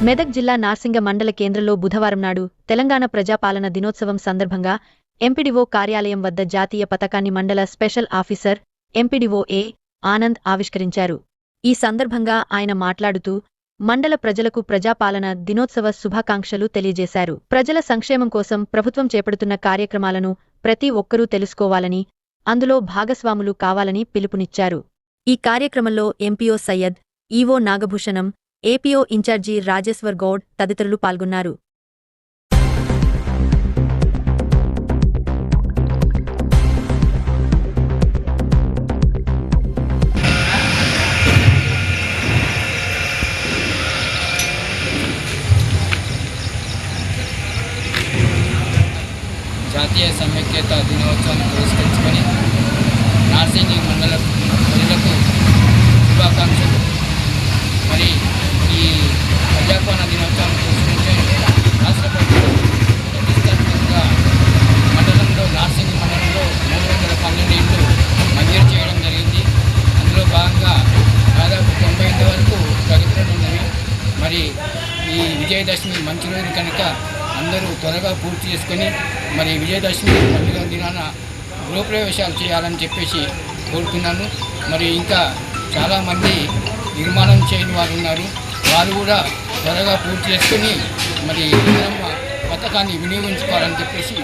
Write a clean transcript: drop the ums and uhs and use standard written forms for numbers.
మెదక్ జిల్లా నార్సింగ మండల కేంద్రంలో బుధవారం నాడు తెలంగాణ ప్రజాపాలన దినోత్సవం సందర్భంగా ఎంపీడీఓ కార్యాలయం వద్ద జాతీయ పతాకాన్ని మండల స్పెషల్ ఆఫీసర్ ఎంపీడీఓ ఏ. ఆనంద్ ఆవిష్కరించారు. ఈ సందర్భంగా ఆయన మాట్లాడుతూ మండల ప్రజలకు ప్రజాపాలన దినోత్సవ శుభాకాంక్షలు తెలియజేశారు. ప్రజల సంక్షేమం కోసం ప్రభుత్వం చేపడుతున్న కార్యక్రమాలను ప్రతి ఒక్కరూ తెలుసుకోవాలని, అందులో భాగస్వాములు కావాలని పిలుపునిచ్చారు. ఈ కార్యక్రమంలో MPO Syed, EO Nagabhushanam, APO in charge Rajeshwar Goud తదితరులు పాల్గొన్నారు. జాతీయ సమైక్యత దినోత్సవాన్ని పురస్కరించుకొని నార్సింగి మండల ప్రజలకు శుభాకాంక్షలు. మరి ఈ ప్రజాపాలన దినోత్సవాన్ని పురస్కరించుకొని రాష్ట్ర ప్రభుత్వం ప్రతిష్టాత్మకంగా మండలంలో నార్సింగి మండలంలో 312 ఇళ్ళు మంజూరు చేయడం జరిగింది. అందులో భాగంగా దాదాపు 98 వరకు ప్రగతిలో ఉన్నవి. మరి ఈ విజయదశమి మంచి రోజు కనుక అందరూ త్వరగా పూర్తి చేసుకొని మరి విజయదశమి పండుగ దినాన గృహప్రవేశాలు చేయాలని చెప్పేసి కోరుతున్నాను. మరి ఇంకా చాలామంది నిర్మాణం చేయని వారు ఉన్నారు. వారు కూడా త్వరగా పూర్తి చేసుకొని మరి పథకాన్ని వినియోగించుకోవాలని చెప్పేసి